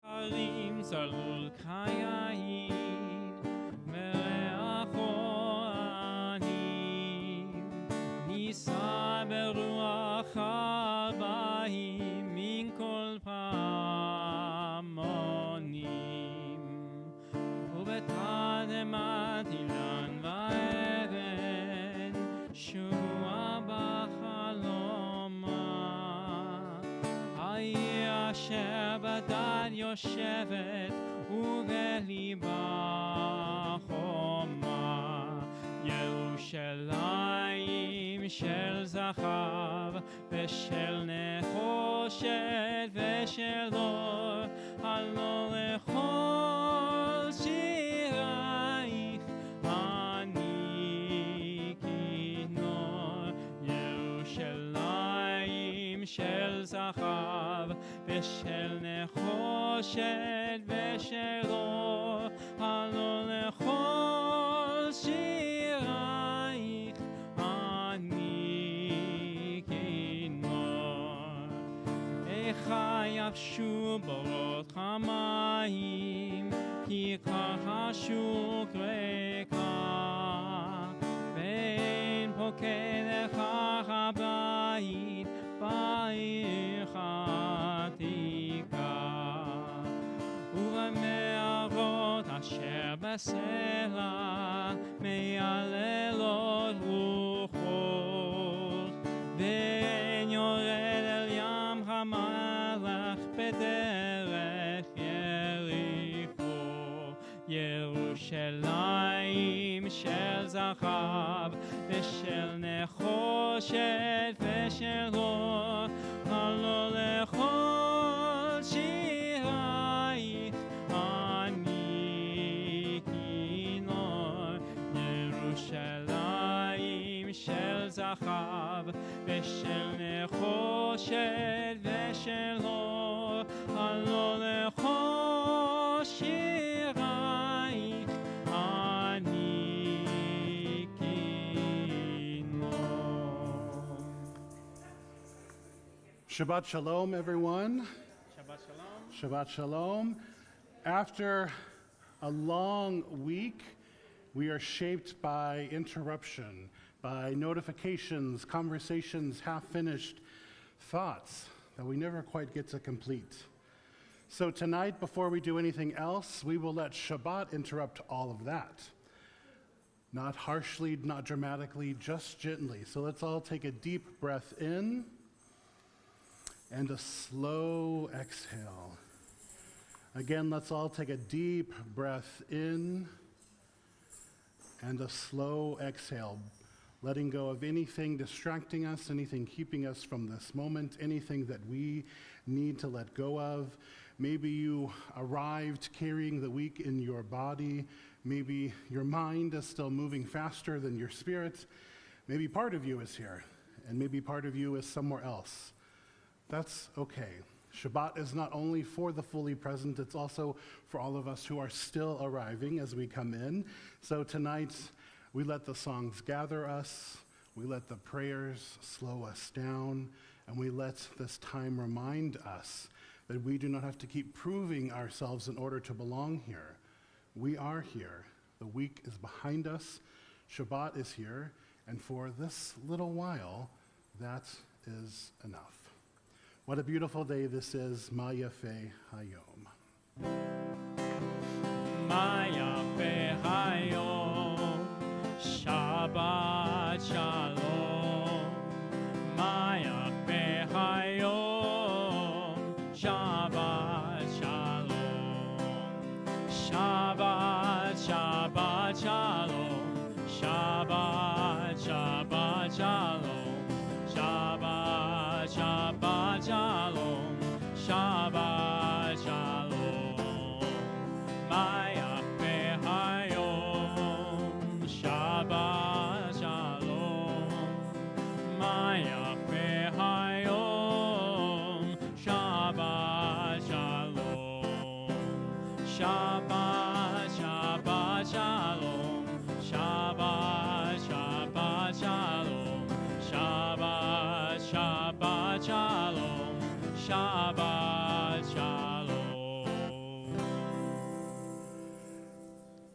הרים צלול כיין, וריח אוהלים, נישא ברוח הבאים מן כל פעמונים, ובתדהמת אילן ואבן שבוע בחלומה, העיר אשר בדד יושבת ובליבה חומה, ירושלים של זהב ושל נחושת ושל אור, הלא לכל שירייך אני כינור. ירושלים של זהב ושל נחושת ושל אור, הלא לכל שירייך אני כינור. איכה יבשו בורות חמיים, כי כך השוק ריקה, ואין פוקד לכך הבית בעיר עתיקה. ובמערות אשר בסלע מייללות רוחות, ואין יורד אל ים המלח בדרך יריחו. ירושלים של זהב ושל נחושת ושל אור, הלא לכל שירייך אני כינור. ירושלים של זהב ושל נחושת ושל אור, הלא לכל שירייך אני כינור. Shabbat Shalom, everyone. Shabbat Shalom. Shabbat Shalom. After a long week, we are shaped by interruption, by notifications, conversations, half-finished thoughts that we never quite get to complete. So tonight, before we do anything else, we will let Shabbat interrupt all of that. Not harshly, not dramatically, just gently. So let's all take a deep breath in and a slow exhale. Again, let's all take a deep breath in and a slow exhale, letting go of anything distracting us, anything keeping us from this moment, anything that we need to let go of. Maybe you arrived carrying the week in your body. Maybe your mind is still moving faster than your spirit. Maybe part of you is here, and maybe part of you is somewhere else. That's okay. Shabbat is not only for the fully present, it's also for all of us who are still arriving as we come in. So tonight, we let the songs gather us, we let the prayers slow us down, and we let this time remind us that we do not have to keep proving ourselves in order to belong here. We are here. The week is behind us. Shabbat is here. And for this little while, that is enough. What a beautiful day this is. Ma Yafeh Hayom. Ma Yafeh Hayom. Shabbat Shalom. Ma Yafeh Hayom. Shabbat Shalom. Shabbat, Shabbat Shalom. Shabbat, Shabbat Shalom. Shabbat, Shabbat Shalom. Shabbat Shalom.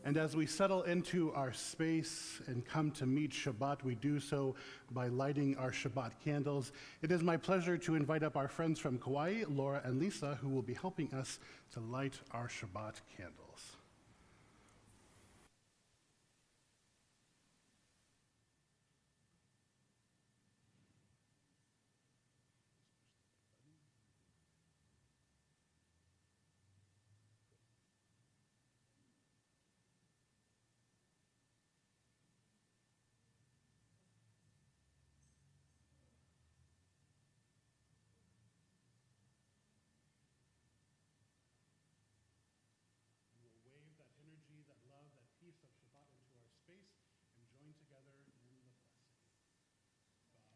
And as we settle into our space and come to meet Shabbat, we do so by lighting our Shabbat candles. It is my pleasure to invite up our friends from Kauai, Laura and Lisa, who will be helping us to light our Shabbat candles. Wave that energy, that love, that peace of Shabbat into our space and join together in the blessing.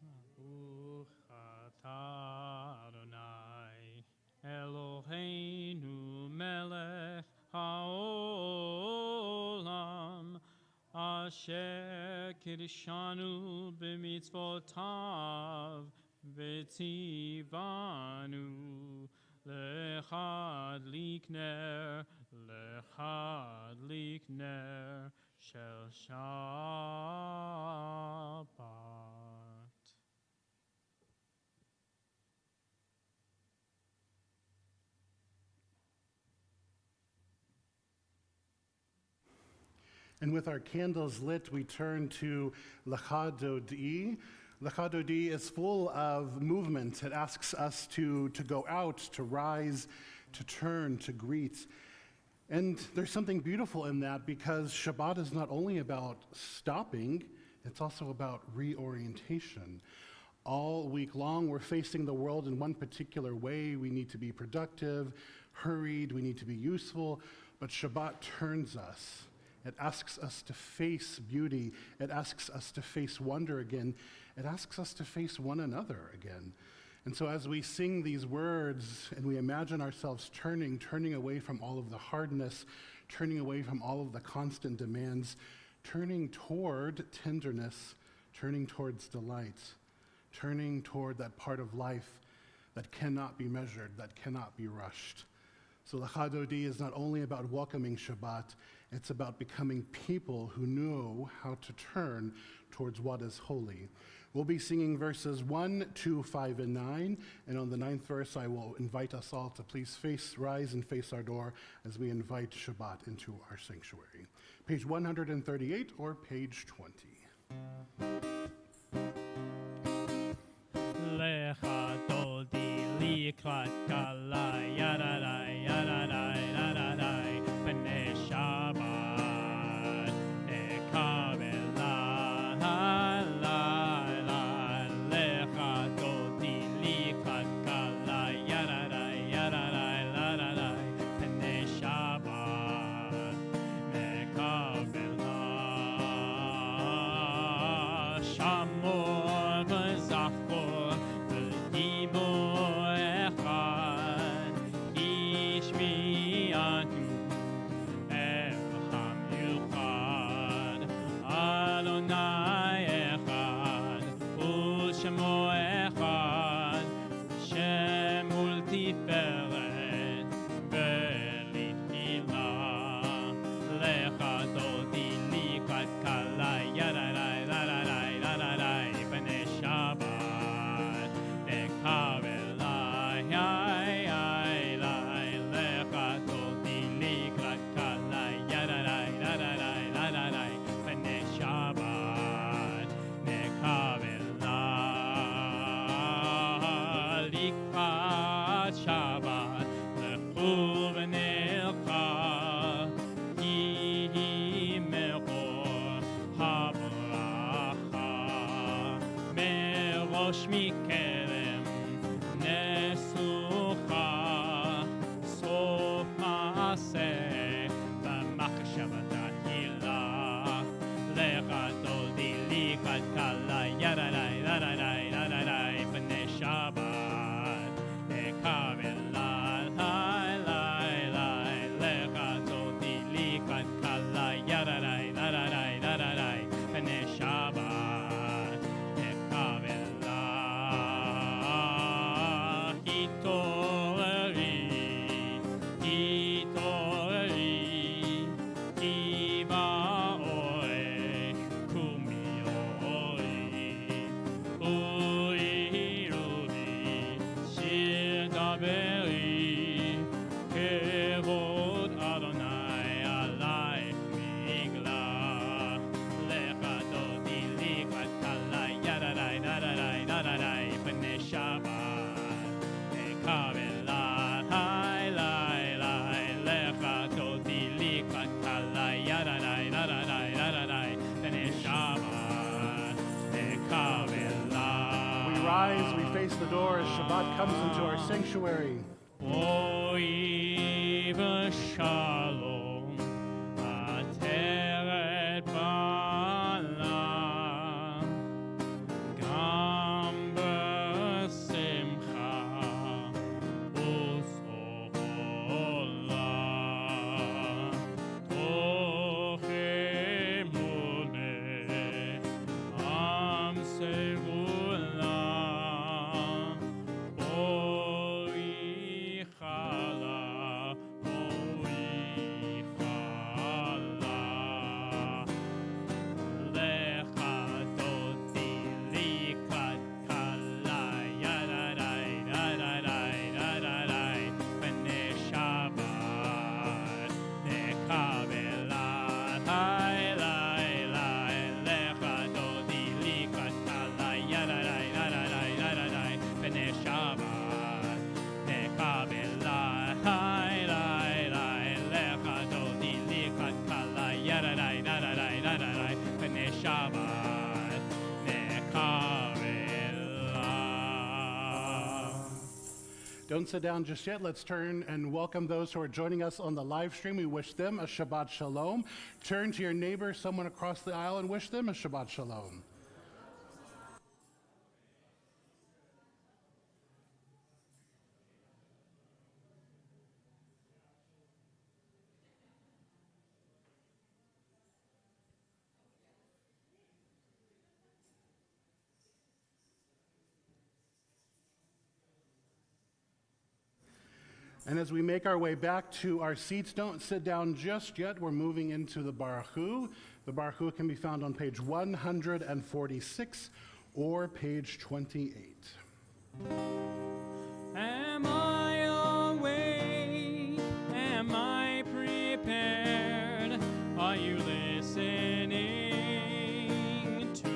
Baruch atah Adonai Eloheinu melech haolam asher kiddushanu b'mitzvotav v'tzivanu lechad likner shel Shabbat. And with our candles lit, we turn to Lecha Dodi. Lecha Dodi is full of movement. It asks us to go out, to rise, to turn, to greet. And there's something beautiful in that because Shabbat is not only about stopping, it's also about reorientation. All week long, we're facing the world in one particular way. We need to be productive, hurried, we need to be useful, but Shabbat turns us. It asks us to face beauty. It asks us to face wonder again. It asks us to face one another again. And so as we sing these words and we imagine ourselves turning away from all of the hardness, turning away from all of the constant demands, turning toward tenderness, turning towards delight, turning toward that part of life that cannot be measured, that cannot be rushed. So Lecha Dodi is not only about welcoming Shabbat, it's about becoming people who know how to turn towards what is holy. We'll be singing verses 1, 2, 5, and 9, and on the 9th verse I will invite us all to please rise and face our door as we invite Shabbat into our sanctuary. Page 138 or page 20. Lecha Dodi likrat kala yadadai yadadai yadadai b'nei Shabbat ekavela Lecha Dodi likrat kala yadadai yadadai yadadai b'nei Shabbat ekavela Shamor v'zachor Shabbat, face the door as Shabbat comes into our sanctuary. Oy v'shalom, ateret bala, gam b'simcha u'sola, toch emuneh am segula. Don't sit down just yet. Let's turn and welcome those who are joining us on the live stream. We wish them a Shabbat Shalom. Turn to your neighbor, someone across the aisle, and wish them a Shabbat Shalom. And as we make our way back to our seats, don't sit down just yet. We're moving into the Baruch Hu. The Baruch Hu can be found on page 146 or page 28. Am I awake? Am I prepared? Are you listening to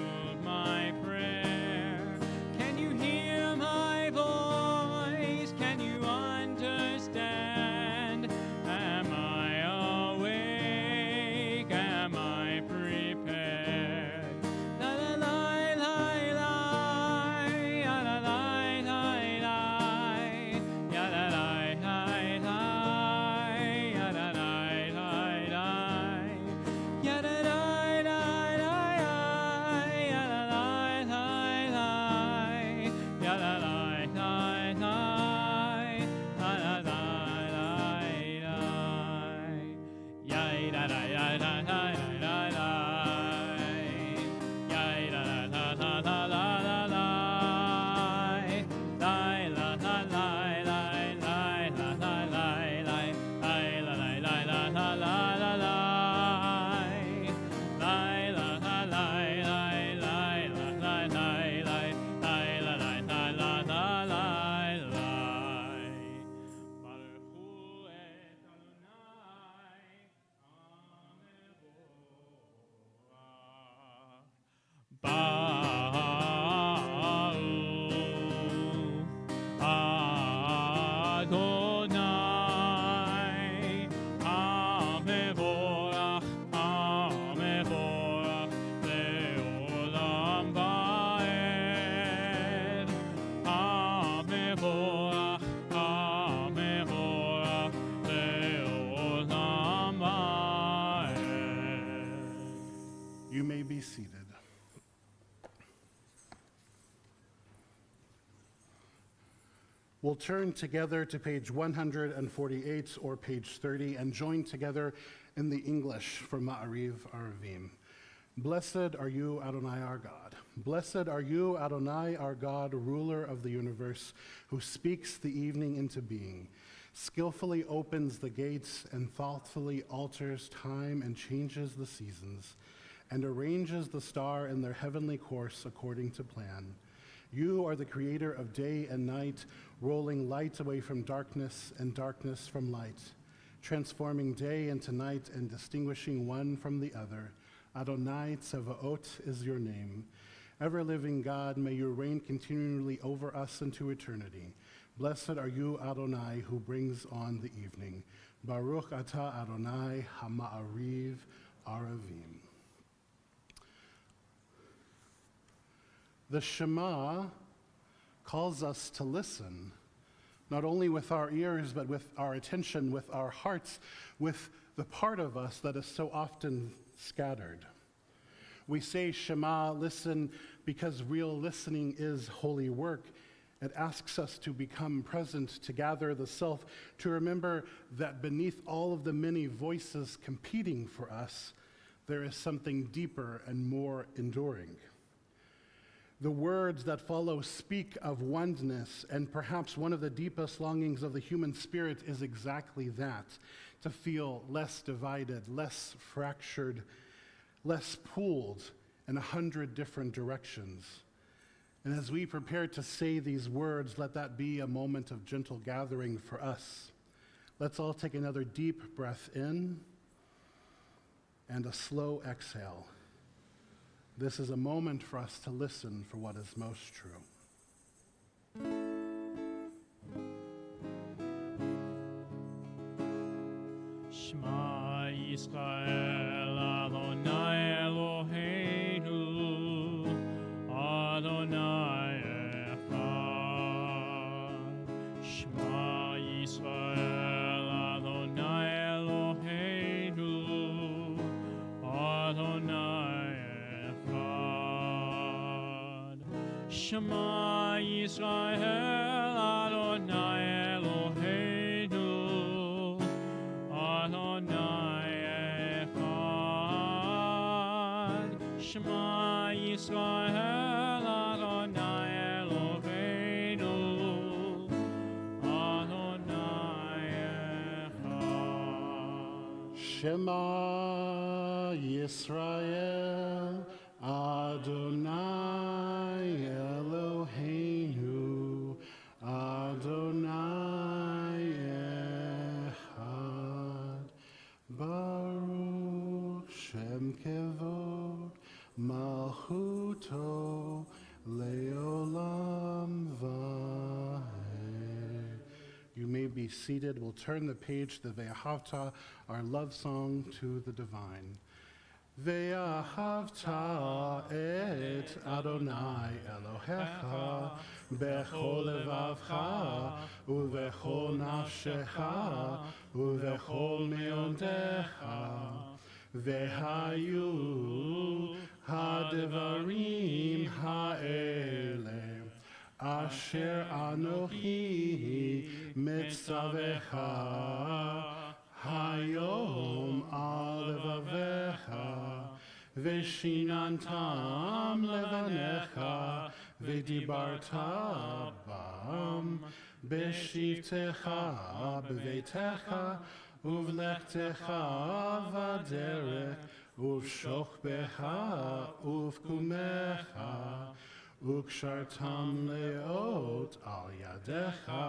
my prayer? Can you hear my voice? Can you understand? Am I awake? Am I prepared? La la la la la, ya la la la la, ya la la la la, ya la la la la, ya la la la la, ya la la la la, ya la la la la, la la la la, ya la la la la la la, ya la la la la la la la, la la la la la la la la la, la la la la la la la, la la la la la Adonai, Amevorach, Amevorach, Leolam Vaed. Amevorach, Amevorach, Leolam Vaed. You may be seated. We'll turn together to page 148 or page 30 and join together in the English for Ma'ariv Aravim. Blessed are you, Adonai our God. Blessed are you, Adonai our God, ruler of the universe, who speaks the evening into being, skillfully opens the gates and thoughtfully alters time and changes the seasons, and arranges the star in their heavenly course according to plan. You are the creator of day and night, rolling light away from darkness and darkness from light, transforming day into night and distinguishing one from the other. Adonai Tzevaot is your name. Ever-living God, may you reign continually over us into eternity. Blessed are you, Adonai, who brings on the evening. Baruch atah Adonai HaMa'ariv Aravim. The Shema calls us to listen, not only with our ears, but with our attention, with our hearts, with the part of us that is so often scattered. We say Shema, listen, because real listening is holy work. It asks us to become present, to gather the self, to remember that beneath all of the many voices competing for us, there is something deeper and more enduring. The words that follow speak of oneness, and perhaps one of the deepest longings of the human spirit is exactly that, to feel less divided, less fractured, less pulled in 100 different directions. And as we prepare to say these words, let that be a moment of gentle gathering for us. Let's all take another deep breath in and a slow exhale. This is a moment for us to listen for what is most true. Shema Yisrael Adonai Eloheinu Adonai Echad. Shema Yisrael Adonai Eloheinu Adonai Echad. Shema Yisrael Adonai Eloheinu Adonai Echad. Shema Yisrael Adonai Eloheinu Adonai Echad. Shema Yisrael Adonai Eloheinu Adonai Echad. Baruch Shem Kevod Malchuto Leolam Vahed. You may be seated. We'll turn the page to Ve'ahavta, our love song to the divine. Ve'ahavta et Adonai Elohecha bechol levavcha uvechol nafshecha uvechol meodecha vehayu hadevarim ha'ele asher anochi mitzavecha hayom al levavecha veshinantam levanecha vedibarta bam beshivtecha bevetecha uvlechtecha vaderech uvshochbecha uvkumecha Ukshartam leot al yadecha,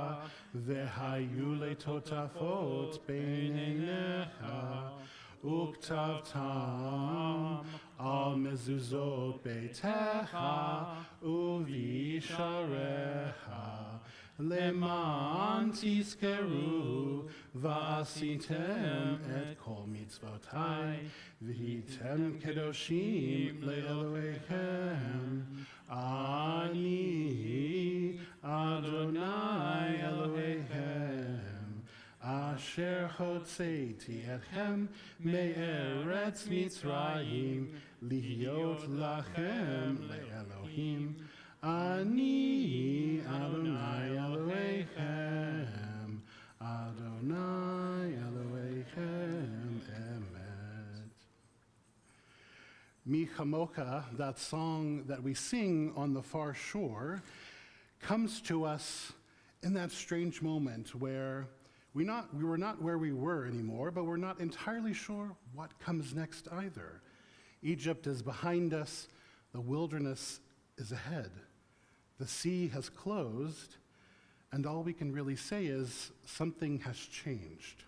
vehayu letotafot beinenecha, uktavtam al mezuzot beitecha, uvisharecha, leman tizkeru, va'asitem et kol mitzvotai, v'hitem kedoshim le'elohechem. Ani Adonai Elohechem Asher Hotzeiti Etchem Me'eretz Mitzrayim Lihiot Lachem Le'Elohim Ani Adonai Elohechem Adonai Elohechem Emet. Mi Chamocha, that song that we sing on the far shore, comes to us in that strange moment where we were not where we were anymore, but we're not entirely sure what comes next either. Egypt is behind us, the wilderness is ahead. The sea has closed, and all we can really say is something has changed.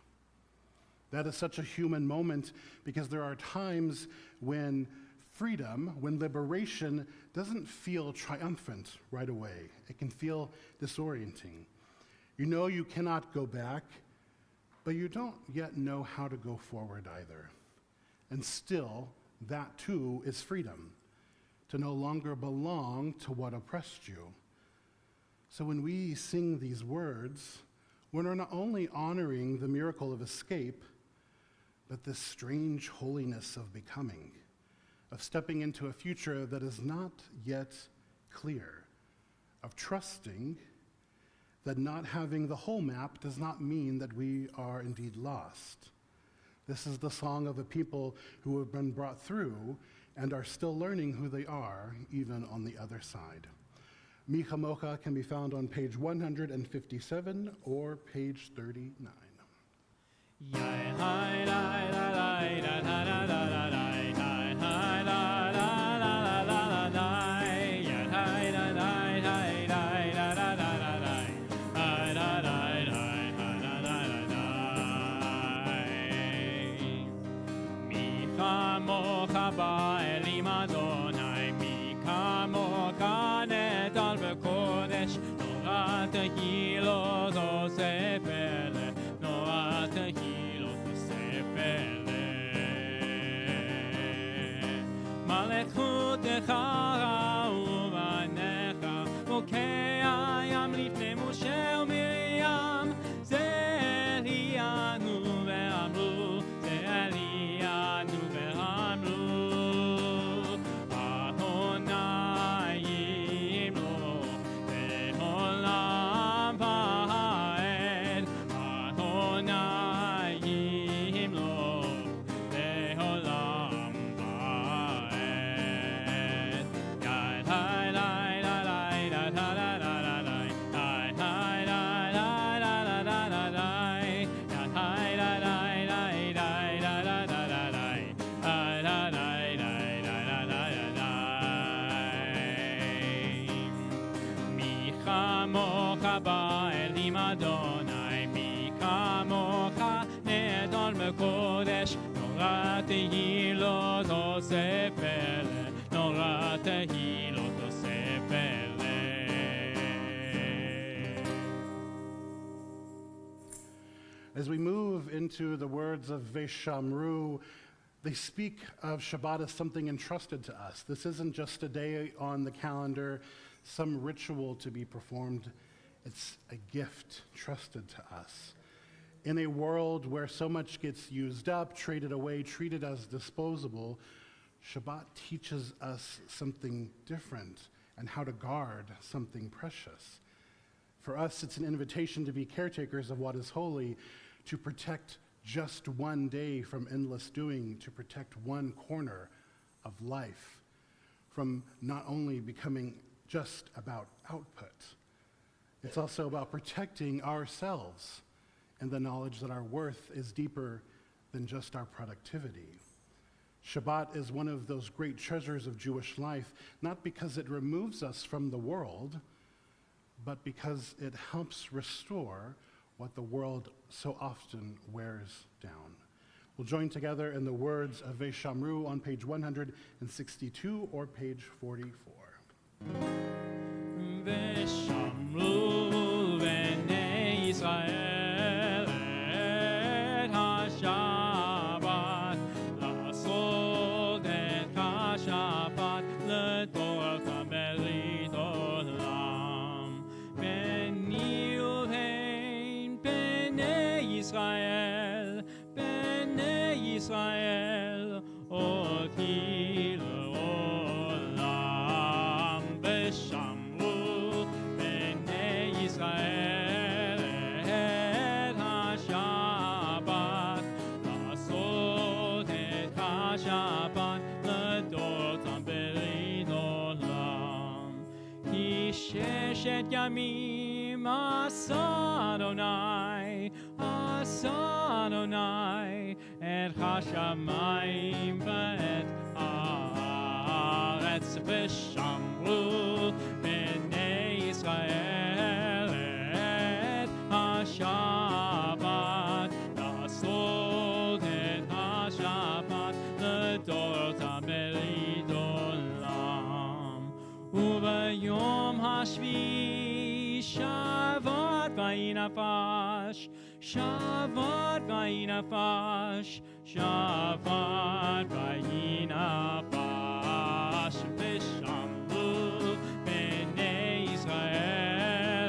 That is such a human moment because there are times when freedom, when liberation doesn't feel triumphant right away. It can feel disorienting. You know you cannot go back, but you don't yet know how to go forward either. And still, that too is freedom, to no longer belong to what oppressed you. So when we sing these words, we're not only honoring the miracle of escape, but this strange holiness of becoming, of stepping into a future that is not yet clear, of trusting that not having the whole map does not mean that we are indeed lost. This is the song of a people who have been brought through and are still learning who they are, even on the other side. Mi Chamocha can be found on page 157 or page 39. As we move into the words of Veshamru, they speak of Shabbat as something entrusted to us. This isn't just a day on the calendar, some ritual to be performed. It's a gift trusted to us. In a world where so much gets used up, traded away, treated as disposable, Shabbat teaches us something different and how to guard something precious. For us, it's an invitation to be caretakers of what is holy, to protect just one day from endless doing, to protect one corner of life from not only becoming just about output. It's also about protecting ourselves and the knowledge that our worth is deeper than just our productivity. Shabbat is one of those great treasures of Jewish life, not because it removes us from the world, but because it helps restore what the world so often wears down. We'll join together in the words of Veshamru on page 162 or page 44. Veshamru b'nei Yisrael et ha-Shabbat la'asot et ha-Shabbat l'dor ha'merit olam b'ni uvein b'nei Yisrael oti l'olam Veshamru b'nei Yisrael et ha-Shabbat la'asot et ha-Shabbat l'dor ha'merit olam ki sheshet yamim asa Adonai et ha-shamayim v'et haaretz Veshamru b'nei Yisrael et ha-Shabbat la'asot et ha-Shabbat l'dor ha'merit olam u'bayom hashvi Shabbat v'yinafash Shabbat v'yinafash Veshamru b'nei Yisrael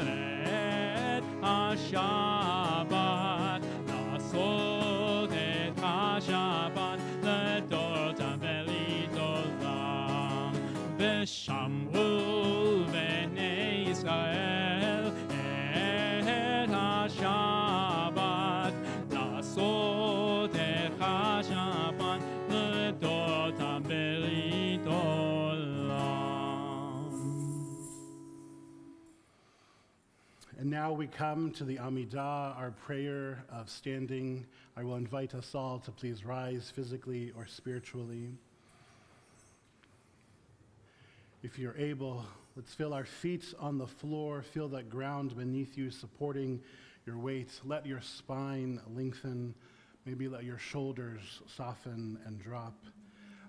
ושמרו בני ישראל את השבת, לעשות את השבת לדורות הברית עולם. And now we come to the Amidah, our prayer of standing. I will invite us all to please rise physically or spiritually. If you're able, let's feel our feet on the floor, feel that ground beneath you supporting your weight. Let your spine lengthen, maybe let your shoulders soften and drop.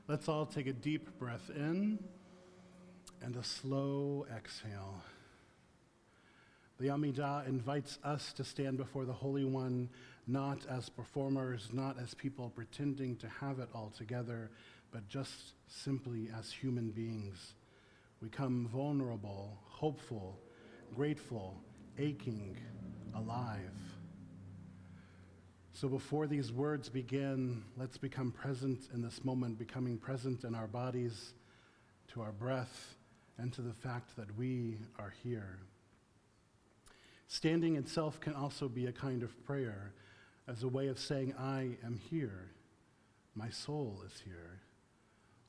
Let's all take a deep breath in and a slow exhale. The Amidah invites us to stand before the Holy One, not as performers, not as people pretending to have it all together, but just simply as human beings. We come vulnerable, hopeful, grateful, aching, alive. So before these words begin, let's become present in this moment, becoming present in our bodies, to our breath, and to the fact that we are here. Standing itself can also be a kind of prayer, as a way of saying, I am here. My soul is here.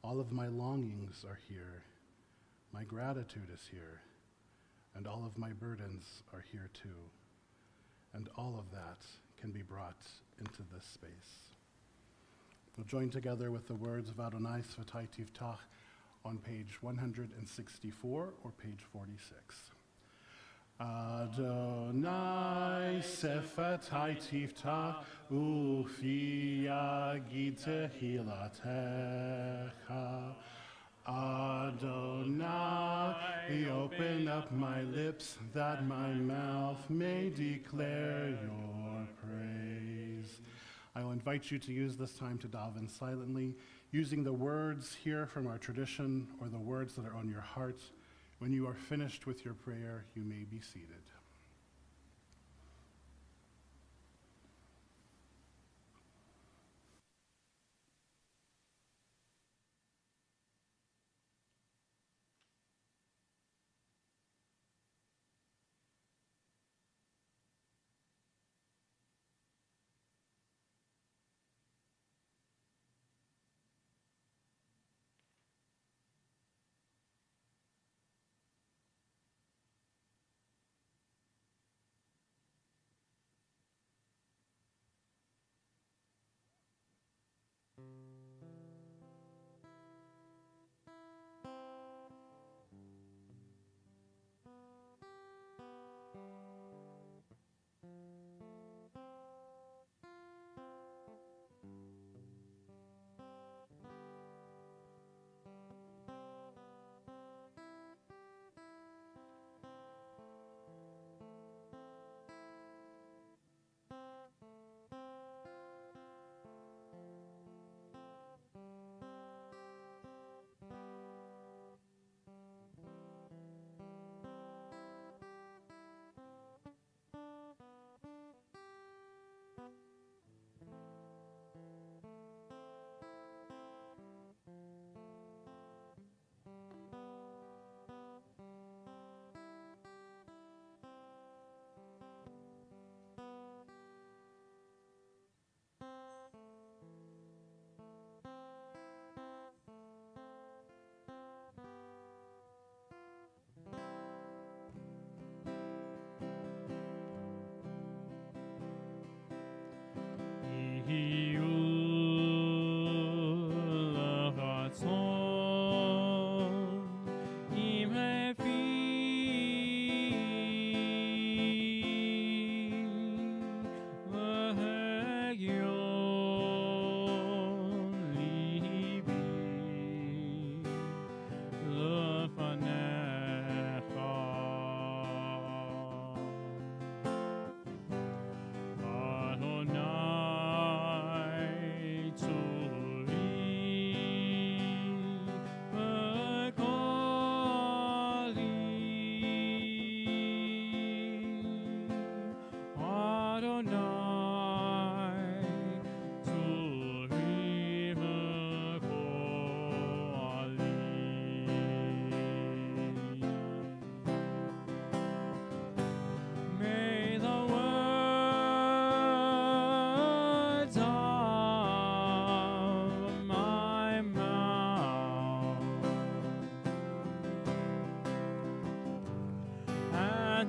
All of my longings are here. My gratitude is here. And all of my burdens are here too. And all of that can be brought into this space. We'll join together with the words of Adonai Svatai Tiftach on page 164 or page 46. Adonai Svatai Tiftach ufi yagid tehilatecha. Adonai, open up my lips that my mouth may declare your praise. I will invite you to use this time to daven silently, using the words here from our tradition or the words that are on your heart. When you are finished with your prayer, you may be seated.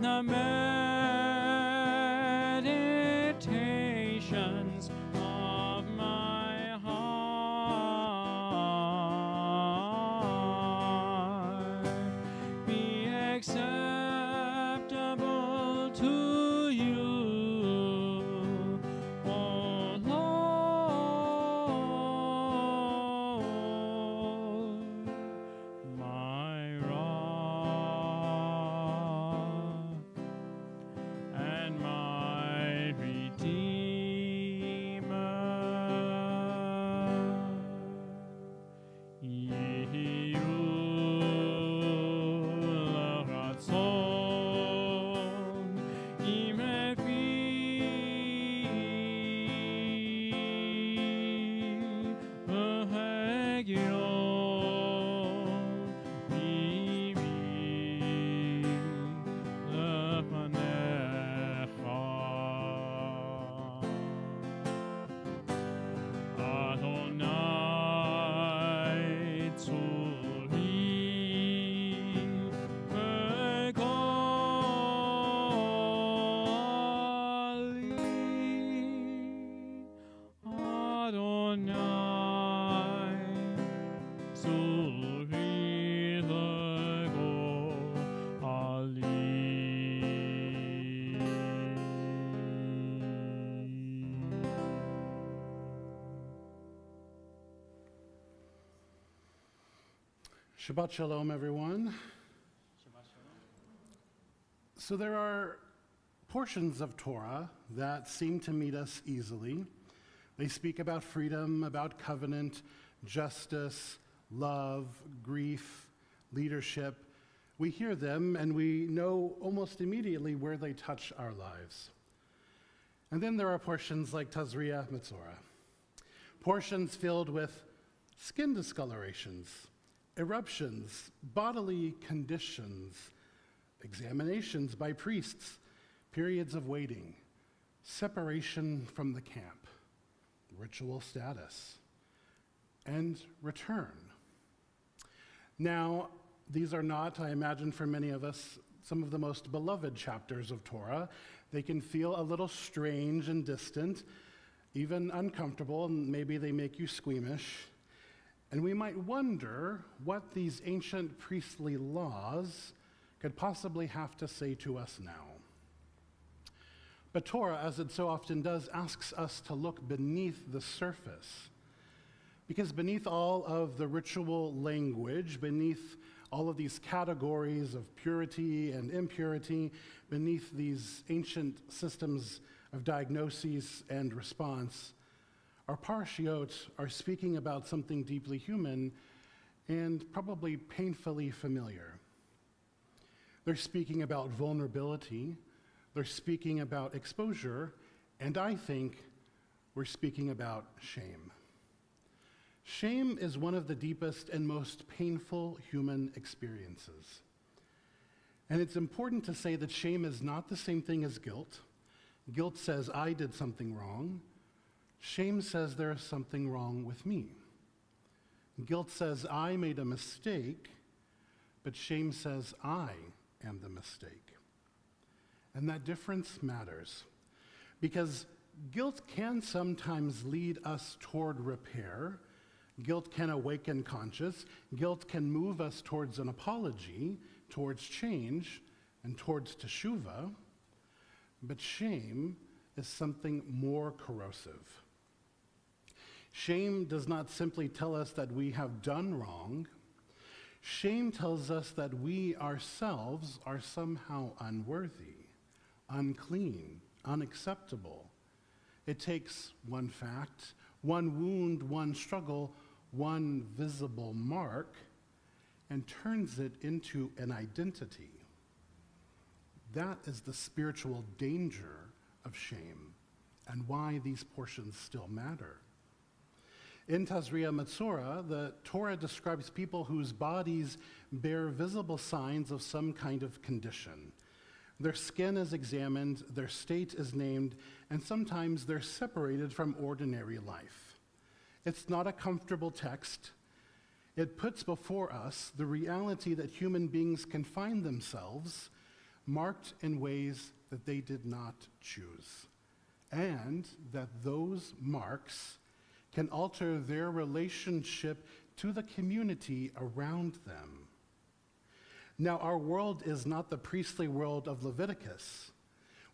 the meditations of my heart be acceptable to you, O Lord, my rock and my Redeemer. 이유라 라손 임에비 의해기로 이미 lep하네하 아도나이 소리 베걸리 아도나이 소리 베걸리. Shabbat Shalom, everyone. So there are portions of Torah that seem to meet us easily. They speak about freedom, about covenant, justice, love, grief, leadership. We hear them and we know almost immediately where they touch our lives. And then there are portions like Tazria Metzora, portions filled with skin discolorations, eruptions, bodily conditions, examinations by priests, periods of waiting, separation from the camp, ritual status, and return. Now, these are not, I imagine for many of us, some of the most beloved chapters of Torah. They can feel a little strange and distant, even uncomfortable, and maybe they make you squeamish. And we might wonder what these ancient priestly laws could possibly have to say to us now. But Torah, as it so often does, asks us to look beneath the surface. Because beneath all of the ritual language, beneath all of these categories of purity and impurity, beneath these ancient systems of diagnosis and response, our parashiot are speaking about something deeply human and probably painfully familiar. They're speaking about vulnerability, they're speaking about exposure, and I think we're speaking about shame. Shame is one of the deepest and most painful human experiences. And it's important to say that shame is not the same thing as guilt. Guilt says, I did something wrong. Shame says there is something wrong with me. Guilt says I made a mistake, but shame says I am the mistake. And that difference matters because guilt can sometimes lead us toward repair. Guilt can awaken conscience. Guilt can move us towards an apology, towards change, and towards teshuvah. But shame is something more corrosive. Shame does not simply tell us that we have done wrong. Shame tells us that we ourselves are somehow unworthy, unclean, unacceptable. It takes one fact, one wound, one struggle, one visible mark, and turns it into an identity. That is the spiritual danger of shame and why these portions still matter. In Tazria Metzora, the Torah describes people whose bodies bear visible signs of some kind of condition. Their skin is examined, their state is named, and sometimes they're separated from ordinary life. It's not a comfortable text. It puts before us the reality that human beings can find themselves marked in ways that they did not choose, and that those marks can alter their relationship to the community around them. Now, our world is not the priestly world of Leviticus.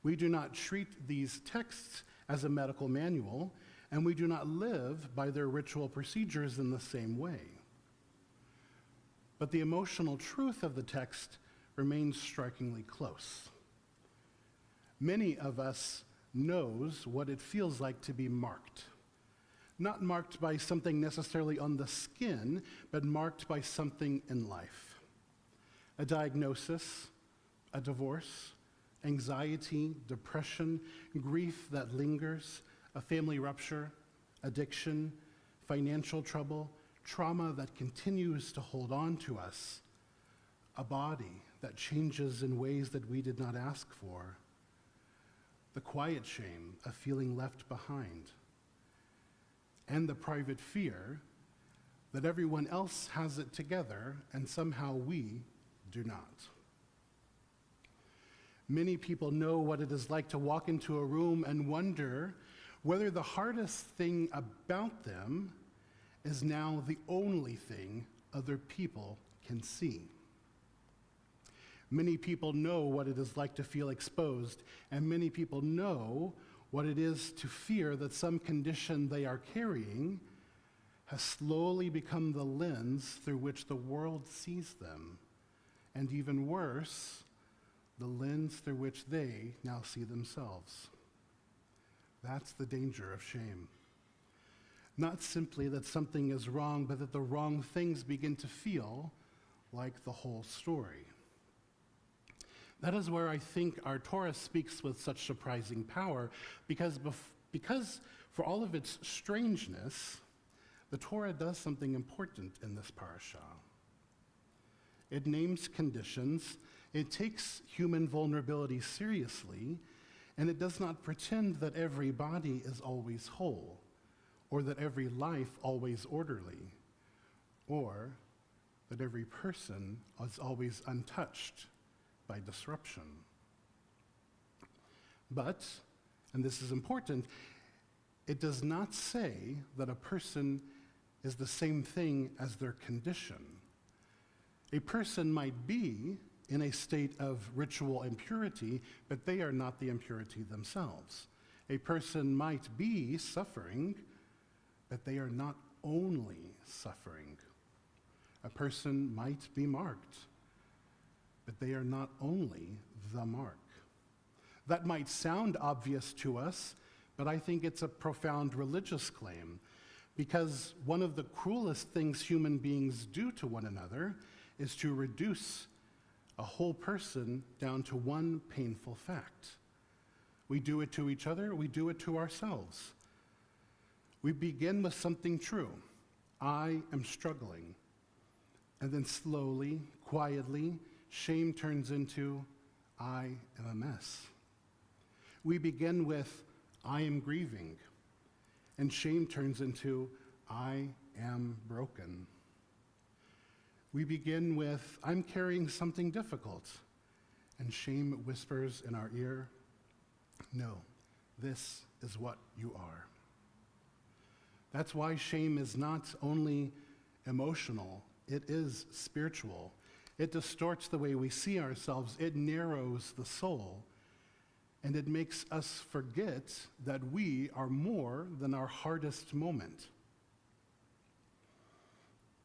We do not treat these texts as a medical manual, and we do not live by their ritual procedures in the same way. But the emotional truth of the text remains strikingly close. Many of us knows what it feels like to be marked. Not marked by something necessarily on the skin, but marked by something in life. A diagnosis, a divorce, anxiety, depression, grief that lingers, a family rupture, addiction, financial trouble, trauma that continues to hold on to us, a body that changes in ways that we did not ask for, the quiet shame of feeling left behind, and the private fear that everyone else has it together and somehow we do not. Many people know what it is like to walk into a room and wonder whether the hardest thing about them is now the only thing other people can see. Many people know what it is like to feel exposed, and many people know what it is to fear that some condition they are carrying has slowly become the lens through which the world sees them, and even worse, the lens through which they now see themselves. That's the danger of shame. Not simply that something is wrong, but that the wrong things begin to feel like the whole story. That is where I think our Torah speaks with such surprising power, because for all of its strangeness, the Torah does something important in this parasha. It names conditions, it takes human vulnerability seriously, and it does not pretend that every body is always whole, or that every life always orderly, or that every person is always untouched by disruption. But, and this is important, it does not say that a person is the same thing as their condition. A person might be in a state of ritual impurity, but they are not the impurity themselves. A person might be suffering, but they are not only suffering. A person might be marked, but they are not only the mark. That might sound obvious to us, but I think it's a profound religious claim, because one of the cruelest things human beings do to one another is to reduce a whole person down to one painful fact. We do it to each other, we do it to ourselves. We begin with something true. I am struggling. And then slowly, quietly, shame turns into, I am a mess. We begin with, I am grieving. And shame turns into, I am broken. We begin with, I'm carrying something difficult. And shame whispers in our ear, no, this is what you are. That's why shame is not only emotional, it is spiritual. It distorts the way we see ourselves. It narrows the soul. And it makes us forget that we are more than our hardest moment.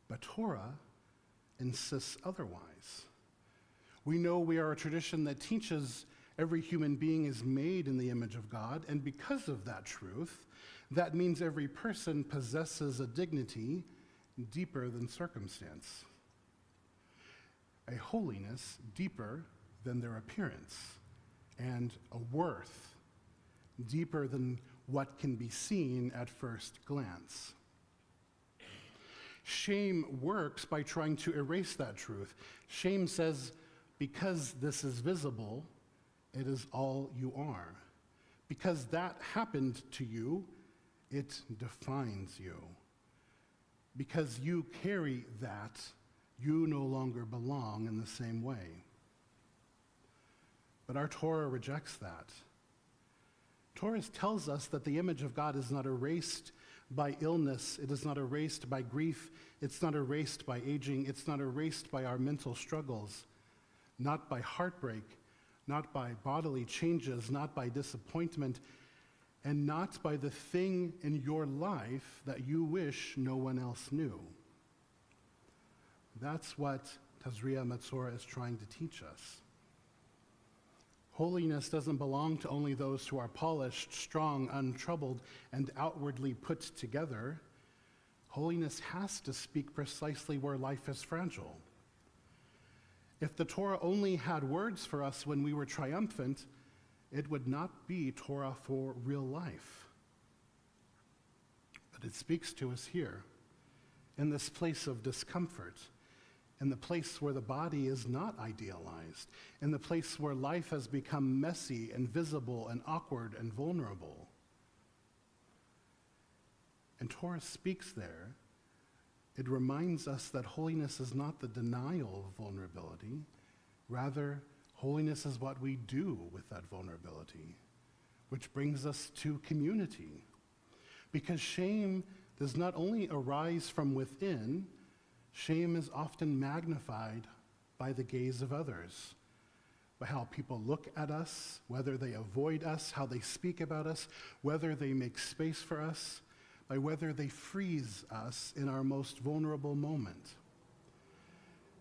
But Torah insists otherwise. We know we are a tradition that teaches every human being is made in the image of God, and because of that truth, that means every person possesses a dignity deeper than circumstance, a holiness deeper than their appearance, and a worth deeper than what can be seen at first glance. Shame works by trying to erase that truth. Shame says, because this is visible, it is all you are. Because that happened to you, it defines you. Because you carry that, you no longer belong in the same way. But our Torah rejects that. Torah tells us that the image of God is not erased by illness, it is not erased by grief, it's not erased by aging, it's not erased by our mental struggles, not by heartbreak, not by bodily changes, not by disappointment, and not by the thing in your life that you wish no one else knew. That's what Tazria Metzora is trying to teach us. Holiness doesn't belong to only those who are polished, strong, untroubled, and outwardly put together. Holiness has to speak precisely where life is fragile. If the Torah only had words for us when we were triumphant, it would not be Torah for real life. But it speaks to us here, in this place of discomfort, in the place where the body is not idealized, in the place where life has become messy and visible and awkward and vulnerable. And Torah speaks there. It reminds us that holiness is not the denial of vulnerability. Rather, holiness is what we do with that vulnerability, which brings us to community. Because shame does not only arise from within, shame is often magnified by the gaze of others, by how people look at us, whether they avoid us, how they speak about us, whether they make space for us, by whether they freeze us in our most vulnerable moment.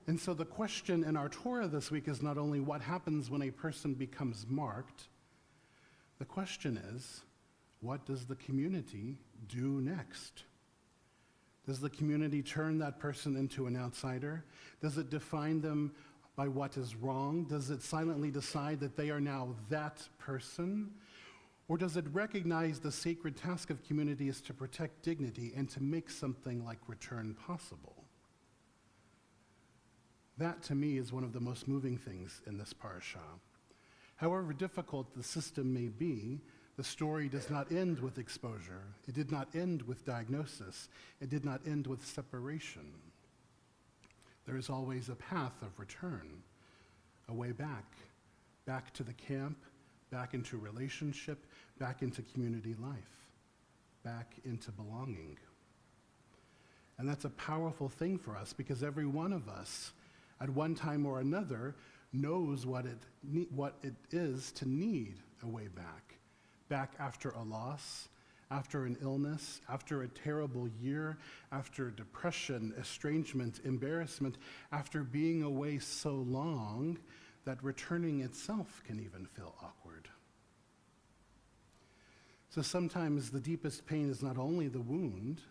And so the question in our Torah this week is not only what happens when a person becomes marked, the question is, what does the community do next? Does the community turn that person into an outsider? Does it define them by what is wrong? Does it silently decide that they are now that person? Or does it recognize the sacred task of community is to protect dignity and to make something like return possible? That, to me, is one of the most moving things in this parasha. However difficult the system may be, the story does not end with exposure. It did not end with diagnosis. It did not end with separation. There is always a path of return, a way back, back to the camp, back into relationship, back into community life, back into belonging. And that's a powerful thing for us because every one of us, at one time or another, knows what it is to need a way back. Back after a loss, after an illness, after a terrible year, after depression, estrangement, embarrassment, after being away so long that returning itself can even feel awkward. So sometimes the deepest pain is not only the wound,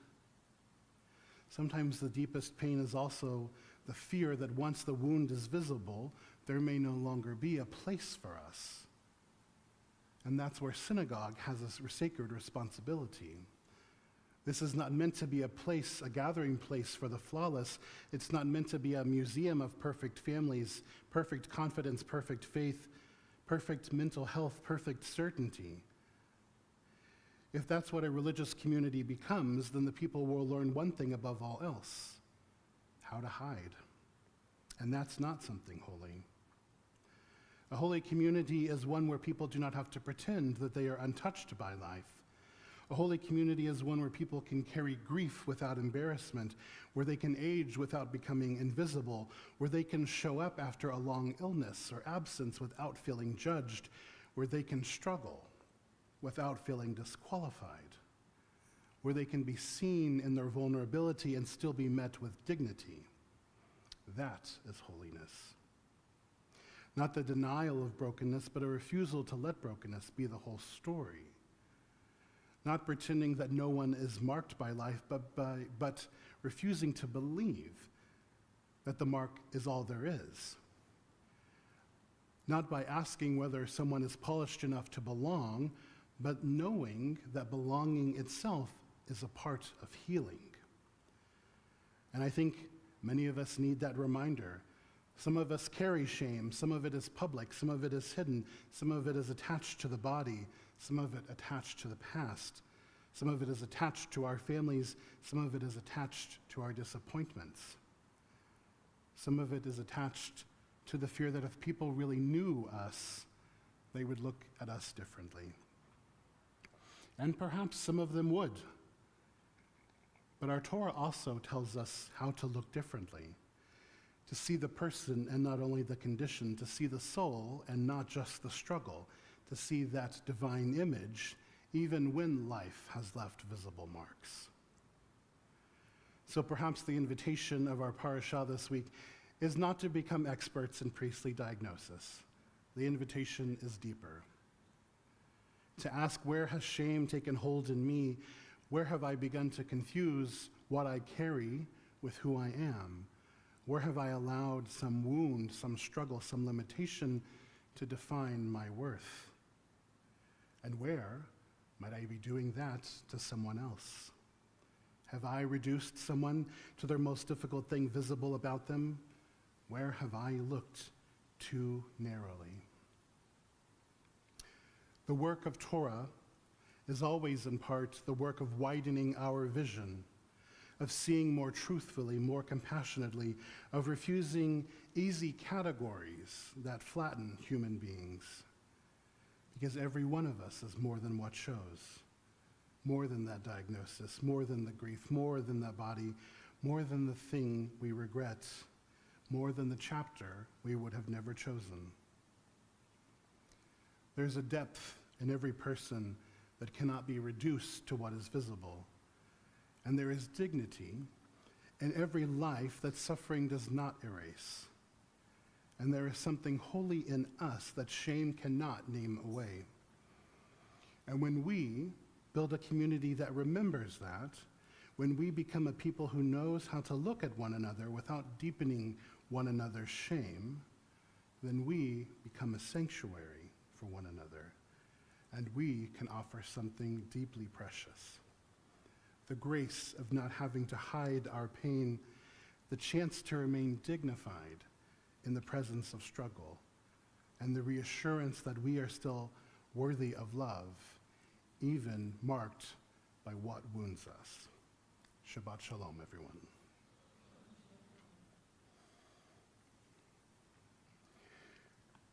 sometimes the deepest pain is also the fear that once the wound is visible, there may no longer be a place for us. And that's where synagogue has a sacred responsibility. This is not meant to be a place, a gathering place for the flawless. It's not meant to be a museum of perfect families, perfect confidence, perfect faith, perfect mental health, perfect certainty. If that's what a religious community becomes, then the people will learn one thing above all else: how to hide. And that's not something holy. A holy community is one where people do not have to pretend that they are untouched by life. A holy community is one where people can carry grief without embarrassment, where they can age without becoming invisible, where they can show up after a long illness or absence without feeling judged, where they can struggle without feeling disqualified, where they can be seen in their vulnerability and still be met with dignity. That is holiness. Not the denial of brokenness, but a refusal to let brokenness be the whole story. Not pretending that no one is marked by life, but refusing to believe that the mark is all there is. Not by asking whether someone is polished enough to belong, but knowing that belonging itself is a part of healing. And I think many of us need that reminder. Some of us carry shame. Some of it is public. Some of it is hidden. Some of it is attached to the body. Some of it attached to the past. Some of it is attached to our families. Some of it is attached to our disappointments. Some of it is attached to the fear that if people really knew us, they would look at us differently. And perhaps some of them would. But our Torah also tells us how to look differently, to see the person and not only the condition, to see the soul and not just the struggle, to see that divine image even when life has left visible marks. So perhaps the invitation of our parashah this week is not to become experts in priestly diagnosis. The invitation is deeper. To ask, where has shame taken hold in me? Where have I begun to confuse what I carry with who I am? Where have I allowed some wound, some struggle, some limitation to define my worth? And where might I be doing that to someone else? Have I reduced someone to their most difficult thing visible about them? Where have I looked too narrowly? The work of Torah is always in part the work of widening our vision, of seeing more truthfully, more compassionately, of refusing easy categories that flatten human beings. Because every one of us is more than what shows, more than that diagnosis, more than the grief, more than that body, more than the thing we regret, more than the chapter we would have never chosen. There's a depth in every person that cannot be reduced to what is visible. And there is dignity in every life that suffering does not erase. And there is something holy in us that shame cannot name away. And when we build a community that remembers that, when we become a people who knows how to look at one another without deepening one another's shame, then we become a sanctuary for one another. And we can offer something deeply precious. The grace of not having to hide our pain, the chance to remain dignified in the presence of struggle, and the reassurance that we are still worthy of love, even marked by what wounds us. Shabbat shalom, everyone.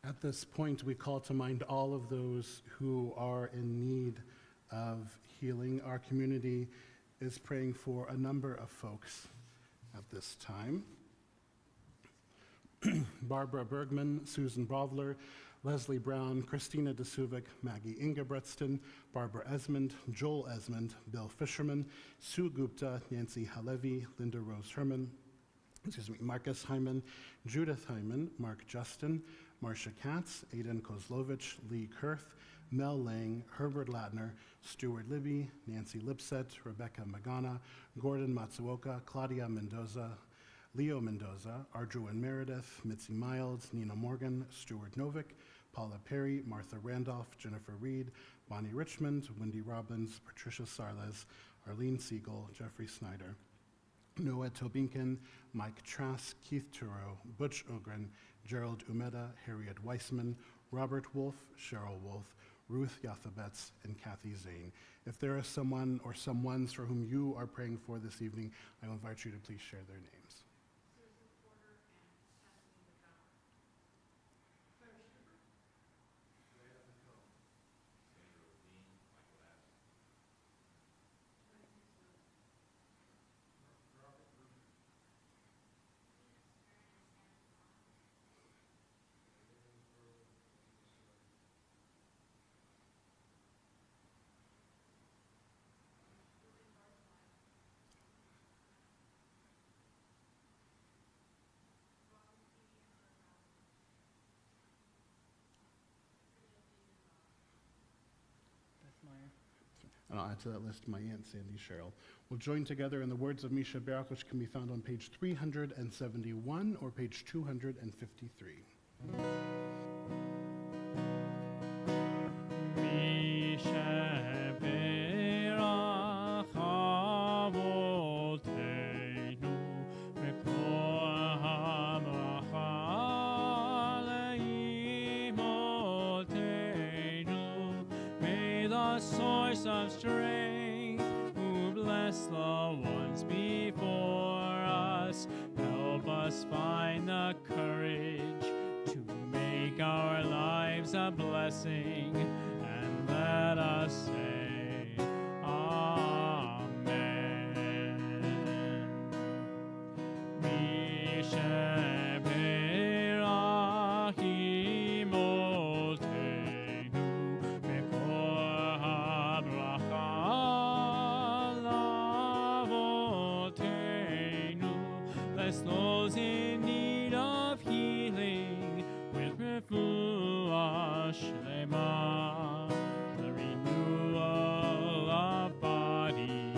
At this point, we call to mind all of those who are in need of healing. Our community is praying for a number of folks at this time. Barbara Bergman, Susan Brovler, Leslie Brown, Christina DeSuvic, Maggie Ingebretson, Barbara Esmond, Joel Esmond, Bill Fisherman, Sue Gupta, Nancy Halevi, Linda Rose Herman, Marcus Hyman, Judith Hyman, Mark Justin, Marcia Katz, Aidan Kozlovich, Lee Kurth, Mel Lang, Herbert Latner, Stuart Libby, Nancy Lipset, Rebecca Magana, Gordon Matsuoka, Claudia Mendoza, Leo Mendoza, Arjuan Meredith, Mitzi Miles, Nina Morgan, Stuart Novick, Paula Perry, Martha Randolph, Jennifer Reed, Bonnie Richmond, Wendy Robbins, Patricia Sarles, Arlene Siegel, Jeffrey Snyder, Noah Tobinkin, Mike Trask, Keith Turo, Butch Ogren, Gerald Umeda, Harriet Weissman, Robert Wolf, Cheryl Wolf, Ruth Yathabetz, and Kathy Zane. If there is someone or someones for whom you are praying for this evening, I will invite you to please share their names. And I'll add to that list my Aunt Sandy Cheryl. We'll join together in the words of Misha Barak, which can be found on page 371 or page 253. Source of strength, who bless the ones before us, help us find the courage to make our lives gives a blessing, and let us say, Amen. Bless those in need of healing with refuah shlema, the renewal of body,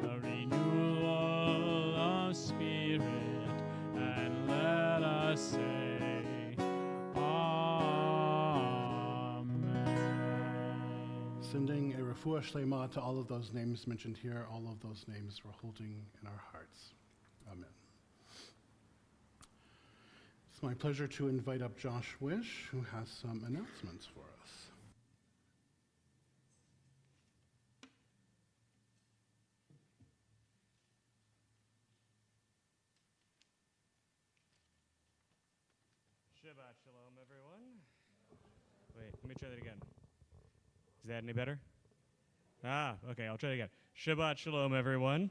the renewal of spirit, and let us say, Amen. Sending a refuah shlema to all of those names mentioned here, all of those names we're holding in our hearts. Amen. It's my pleasure to invite up Josh Wish, who has some announcements for us. Shabbat shalom, everyone. Wait, let me try that again. Is that any better? Okay, I'll try it again. Shabbat shalom, everyone.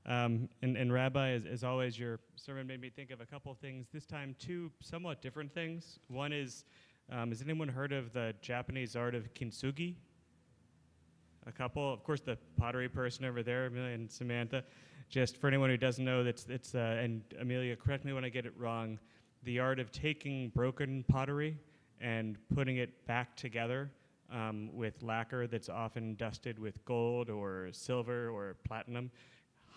And Rabbi, as always, your sermon made me think of a couple things. This time, two somewhat different things. One is, has anyone heard of the Japanese art of kintsugi? A couple, of course, the pottery person over there, Amelia and Samantha. Just for anyone who doesn't know, it's and Amelia, correct me when I get it wrong, the art of taking broken pottery and putting it back together with lacquer that's often dusted with gold or silver or platinum,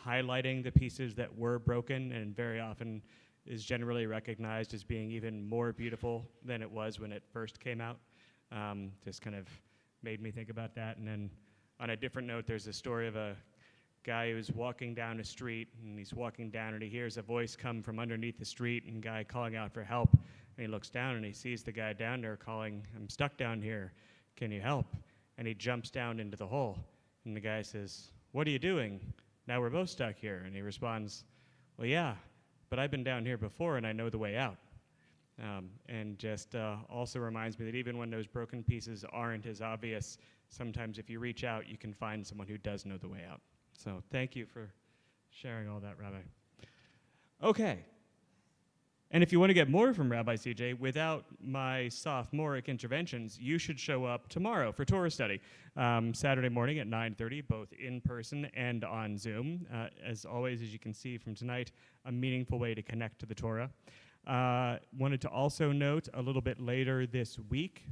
highlighting the pieces that were broken and very often is generally recognized as being even more beautiful than it was when it first came out. Just kind of made me think about that. And then on a different note, there's a story of a guy who's walking down a street, and he's walking down and he hears a voice come from underneath the street and a guy calling out for help. And he looks down and he sees the guy down there calling, "I'm stuck down here, can you help?" And he jumps down into the hole. And the guy says, "What are you doing? Now we're both stuck here." And he responds, "Well, yeah, but I've been down here before and I know the way out." And just also reminds me that even when those broken pieces aren't as obvious, sometimes if you reach out, you can find someone who does know the way out. So thank you for sharing all that, Rabbi. Okay. And if you want to get more from Rabbi CJ without my sophomoric interventions, you should show up tomorrow for Torah study, Saturday morning at 9:30, both in person and on Zoom. As always, as you can see from tonight, a meaningful way to connect to the Torah. Wanted to also note a little bit later this week,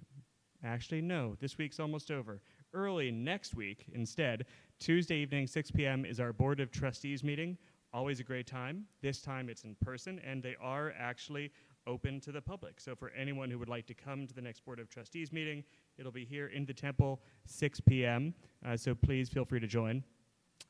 actually no, this week's almost over. Early next week instead, Tuesday evening, 6 p.m. is our Board of Trustees meeting. Always a great time. This time it's in person, and they are actually open to the public. So for anyone who would like to come to the next Board of Trustees meeting, it'll be here in the temple, 6 p.m. So please feel free to join.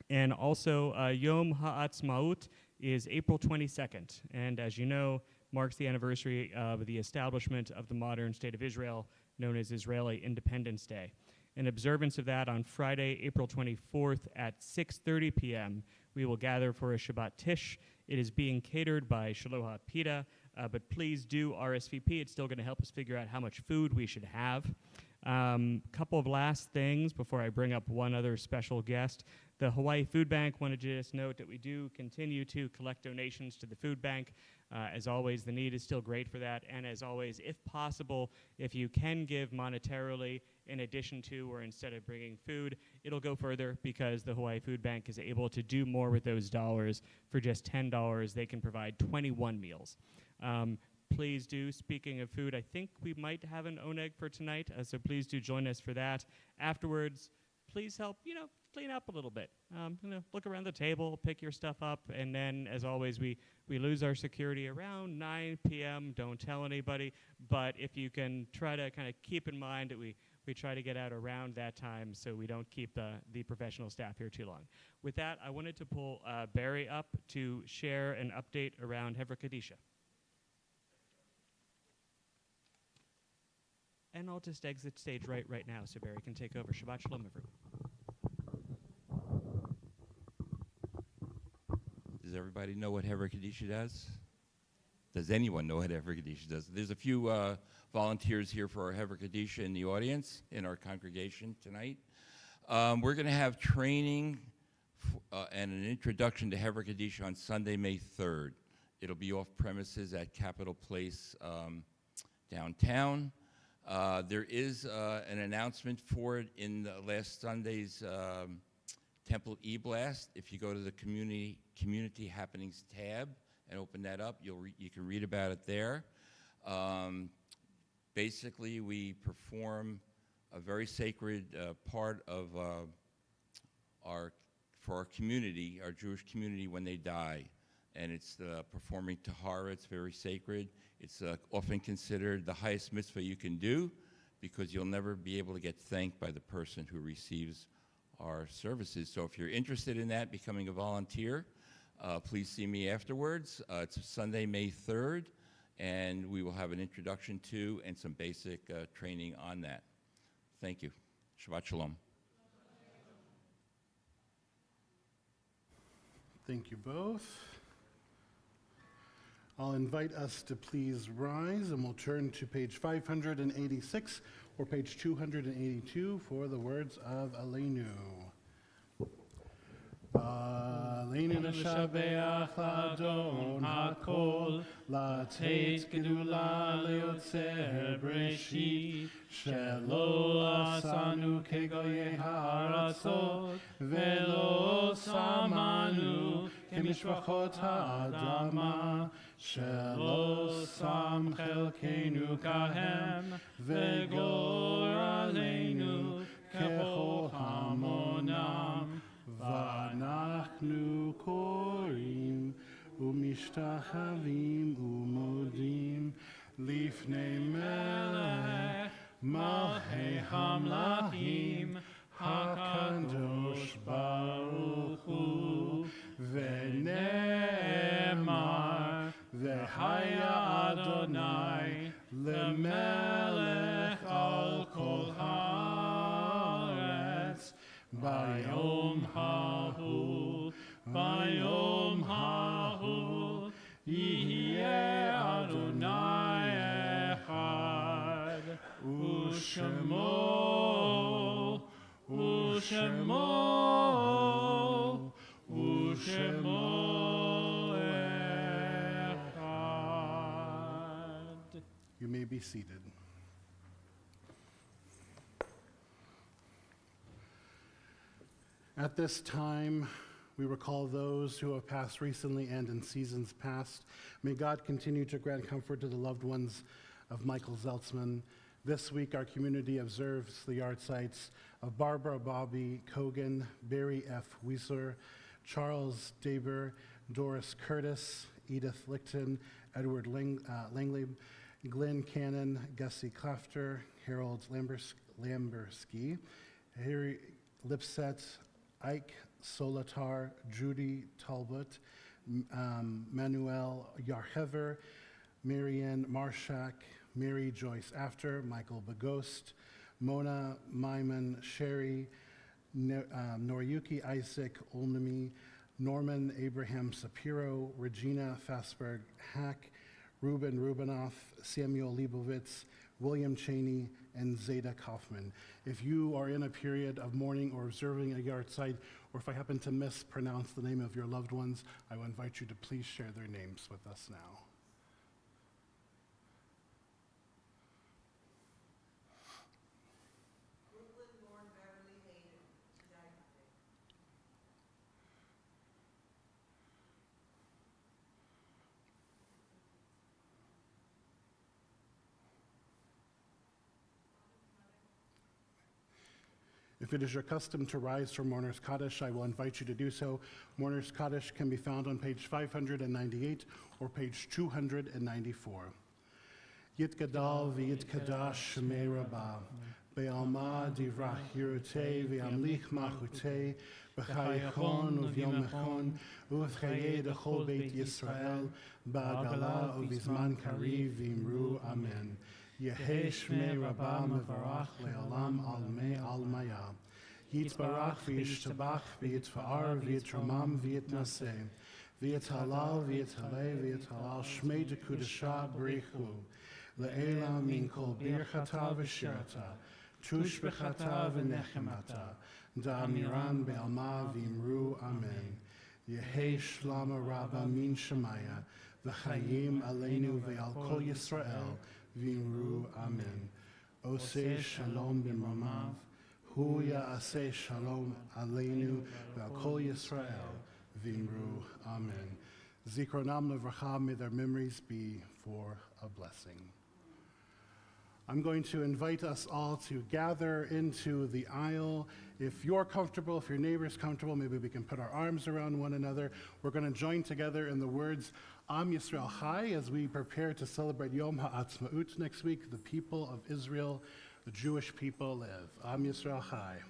And also, Yom Ha'atzmaut is April 22nd, and as you know, marks the anniversary of the establishment of the modern state of Israel, known as Israeli Independence Day. In observance of that, on Friday, April 24th at 6:30 p.m., we will gather for a Shabbat Tish. It is being catered by Shaloha Pita, but please do RSVP. It's still going to help us figure out how much food we should have. Couple of last things before I bring up one other special guest. The Hawaii Food Bank wanted to just note that we do continue to collect donations to the food bank. As always, the need is still great for that. And as always, if possible, if you can give monetarily in addition to or instead of bringing food, it'll go further because the Hawaii Food Bank is able to do more with those dollars. For just $10, they can provide 21 meals. Please do, speaking of food, I think we might have an oneg for tonight, so please do join us for that. Afterwards, please help, clean up a little bit. Look around the table, pick your stuff up, and then, as always, we lose our security around 9 p.m. Don't tell anybody, but if you can try to kind of keep in mind that we try to get out around that time so we don't keep the professional staff here too long. With that, I wanted to pull Barry up to share an update around Hevra Kadisha. And I'll just exit stage right now so Barry can take over. Shabbat shalom, everyone. Does everybody know what Hevra Kadisha does? does anyone know what Hever Kadisha does? There's a few volunteers here for our Hever Kadisha in the audience, in our congregation tonight. We're going to have training and an introduction to Hever Kadisha on Sunday, May 3rd. It'll be off premises at Capitol Place downtown. There is an announcement for it in last Sunday's Temple E-Blast. If you go to the community happenings tab and open that up, you can read about it there. Basically, we perform a very sacred part of for our community, our Jewish community, when they die. And it's performing Tahara. It's very sacred. It's often considered the highest mitzvah you can do, because you'll never be able to get thanked by the person who receives our services. So if you're interested in that, becoming a volunteer, please see me afterwards. It's Sunday, May 3rd, and we will have an introduction to and some basic training on that. Thank you. Shabbat Shalom. Thank you both. I'll invite us to please rise, and we'll turn to page 586 or page 282 for the words of Aleinu. Aleinu l'shabeach l'Adon hakol, לתת גדולה ליוצר בראשית, שלא עשנו כגויי הארצות, ולא שמנו כמשפחות האדמה, שלא שם חלקנו כהם, וגורלנו ככל המונם, ואנחנו קוראים ומשתחווים ומודים לפני מלך מלכי המלכים הקדוש ברוך הוא, ונאמר והיה אדוני למלך על כל הארץ ביום ההוא, ביום ההוא יהיה אדוני אחד, ושמו אחד. You may be seated. At this time, we recall those who have passed recently and in seasons past. May God continue to grant comfort to the loved ones of Michael Zeltzman. This week, our community observes the yard sites of Barbara Bobby Kogan, Barry F. Wiesler, Charles Daber, Doris Curtis, Edith Lichten, Edward Langley, Glenn Cannon, Gussie Klafter, Harold Lambersky, Harry Lipset, Ike Solitar, Judy Talbot, Emanu-El Yarhever, Marianne Marshak, Mary Joyce After, Michael Bagost, Mona Myman Sherry, Noriyuki Isaac Olnami, Norman Abraham Sapiro, Regina Fasberg Hack, Ruben Rubinoff, Samuel Leibovitz, William Cheney, and Zeta Kaufman. If you are in a period of mourning or observing a yard site, or if I happen to mispronounce the name of your loved ones, I will invite you to please share their names with us now. Brooklyn-born Beverly Hayden, died today. If it is your custom to rise for Mourner's Kaddish, I will invite you to do so. Mourner's Kaddish can be found on page 598 or page 294. Yitgadal v'yitkadash shmei rabbah, be'alma divrach yirutei v'amlich machutei, b'chayachon u'vyomechon, u'v'chayei d'chol beit Yisrael, ba'agala u'vizman kariv v'imru amen. Yehei shmei rabbah mevarach le'olam almei almaya. Yitbarach v'yishtabach v'yitfa'ar v'yitramam v'yitnaseh. V'yitalal v'yitalal shmei dekudasha b'richu. Le'ela min kol birchata v'shirata. Tush b'chata v'nechemata. Da'amiran be'alma v'imru amen. Yehi shlama rabba min shemaya. V'chayim aleinu ve'al kol Yisrael. V'imru amen. Oseh shalom b'mamav. Hu ya'aseh shalom aleinu ve'al kol Yisrael. V'imru amen. Zikronam levracha, may their memories be for a blessing. I'm going to invite us all to gather into the aisle. If you're comfortable, if your neighbor's comfortable, maybe we can put our arms around one another. We're going to join together in the words Am Yisrael Chai as we prepare to celebrate Yom HaAtzmaut next week. The people of Israel, the Jewish people live. Am Yisrael Chai.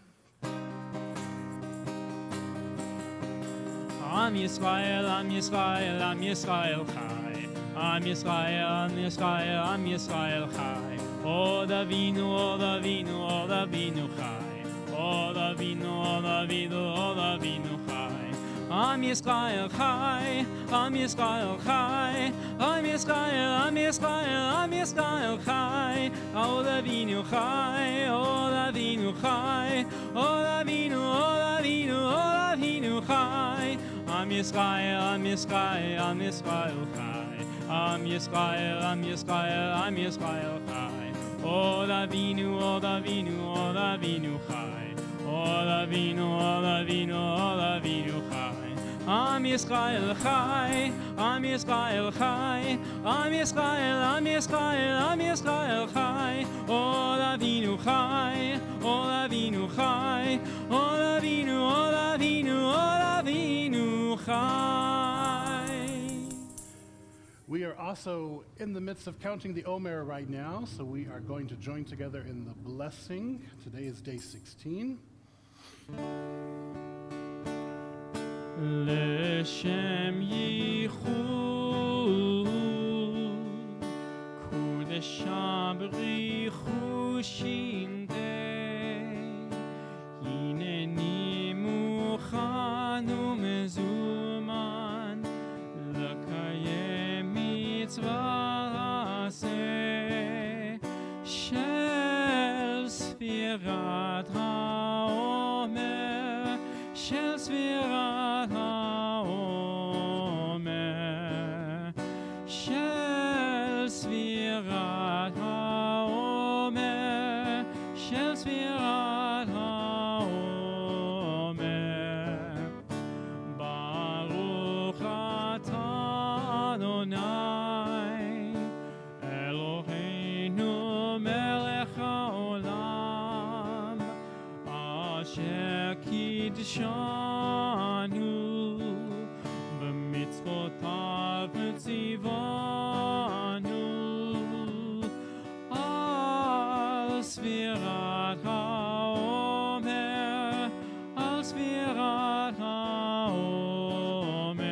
Am Yisrael, Am Yisrael, Am Yisrael Chai. Am Yisrael, Am Yisrael, Am Yisrael Chai. Od Avinu, Od Avinu, Od Avinu Chai. Od Avinu, Od Avinu, Od Avinu Chai. Am Yisrael Chai, Am Yisrael Chai. Am Yisrael, Am Yisrael, Am Yisrael Chai. Od Avinu Chai, Od Avinu Chai. Od Avinu, Od Avinu, Od Avinu Chai. Am Yisrael, Am Yisrael, Am Yisrael Chai. Am Yisrael, Am Yisrael, Am Yisrael Chai. Od Avinu, Od Avinu, Od Avinu Chai. Od Avinu, Od Avinu, Od Avinu Chai. Am Yisrael Chai, Am Yisrael Chai. Am Yisrael, Am Yisrael, Am Yisrael Chai. Od Avinu Chai, Od Avinu Chai. Od Avinu, Od Avinu, Od Avinu Chai. We are also in the midst of counting the Omer right now, so we are going to join together in the blessing. Today is day 16. Leshem yichud kudesham b'richu shintei hineni muchan umezuman l'kayem mitzvah haseh shel sfirat ha'omer shel sfirat ha'omer shel sfirat ha'omer shel sfirat ha'omer Baruch atah Adonai Eloheinu melech haolam asher kidshanu b'mitzvotav v'tzivanu al sfirat ha'omer al sfirat ha'omer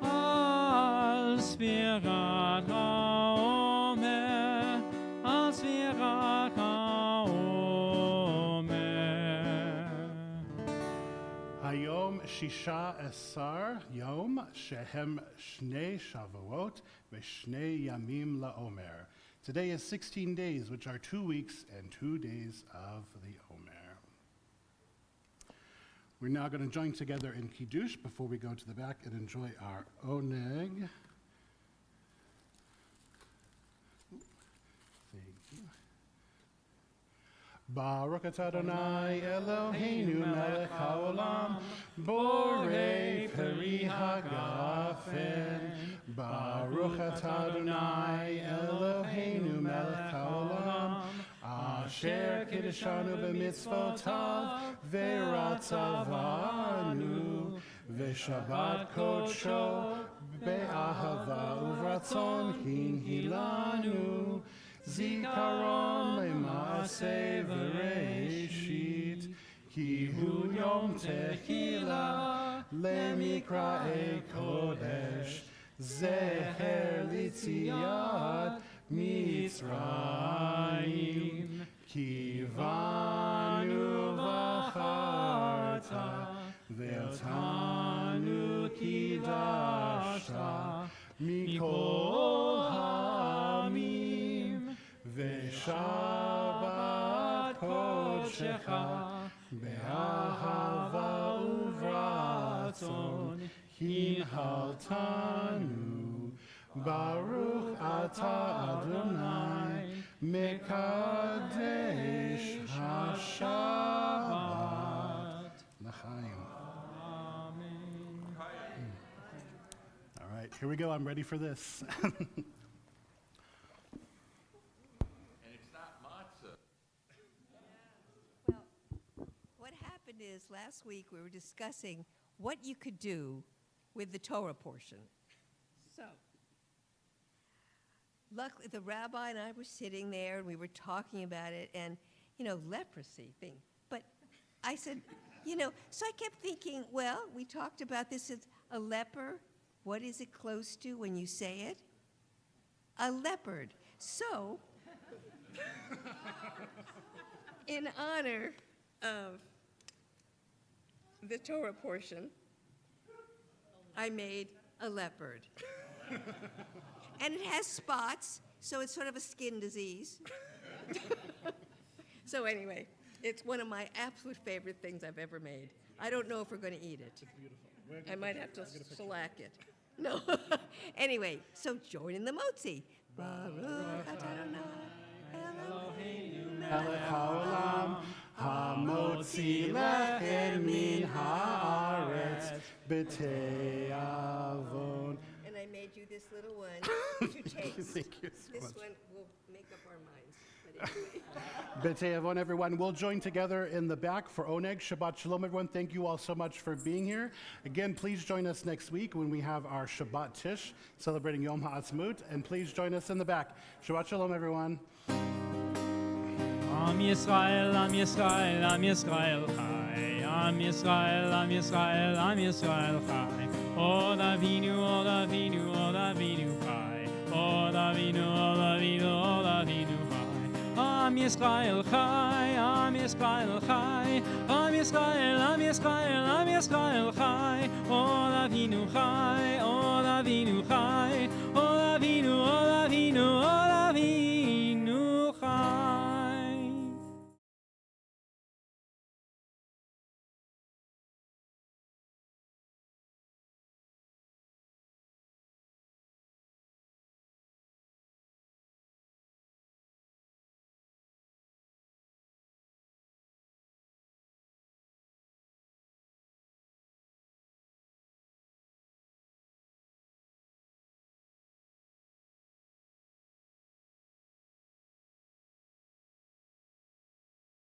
al sfirat ha'omer al sfirat ha'omer. Hayom Shisha Esar Yom Shehem Shnei Shavuot V'Shnei Yamim LaOmer. Today is 16 days, which are 2 weeks and 2 days of the Omer. We're now going to join together in Kiddush before we go to the back and enjoy our Oneg. Thank you. Baruch atah Adonai Eloheinu melech haolam borei peri hagafen. Baruch atah Adonai Eloheinu melech haolam asher kiddushanu b'mitzvotav v'ratzavanu v'shabbat kodsho be'ahava uvratzon hinhilanu Zikaron le'maaseh v'reishit ki hu yom tehila le'mikra'ei kodesh zeher litziyat Mitzrayim ki vanu v'charta ve'otanu Shabbat Kodshecha, Be'ahava uvratzon, Hinhaltanu, Baruch Ata Adonai, Mekadesh HaShabbat. L'chaim. All right, here we go. I'm ready for this. And it's not matzah. Well, what happened is last week we were discussing what you could do with the Torah portion. So, luckily, the rabbi and I were sitting there and we were talking about it and, leprosy thing. But I said, so I kept thinking, well, we talked about this as a leper. What is it close to when you say it? A leopard. So, in honor of the Torah portion, I made a leopard. And it has spots, so it's sort of a skin disease. So anyway, it's one of my absolute favorite things I've ever made. I don't know if we're going to eat it. It's beautiful. I might have to shellac it. No. Anyway, so join in the motzi. Baruch atah Adonai Eloheinu Melech haolam, hamotzi lechem min haaretz, b'tei avon. And I made you this little one to taste. Thank you so This much. one will make up our minds. But anyway. B'tei avon, everyone. We'll join together in the back for Oneg. Shabbat shalom, everyone. Thank you all so much for being here. Again, please join us next week when we have our Shabbat Tish celebrating Yom HaAtzmaut. And please join us in the back. Shabbat shalom, everyone. Am Yisrael, Am Yisrael, Am Yisrael Chai. Am Yisrael, Am Yisrael, Am Yisrael Chai. Od Avinu, Od Avinu, Od Avinu Chai. Od Avinu, Od Avinu, Od Avinu Chai. Am Yisrael Chai, Am Yisrael Chai. Am Yisrael, Am Yisrael, Am Yisrael Chai. Od Avinu Chai, Od Avinu Chai.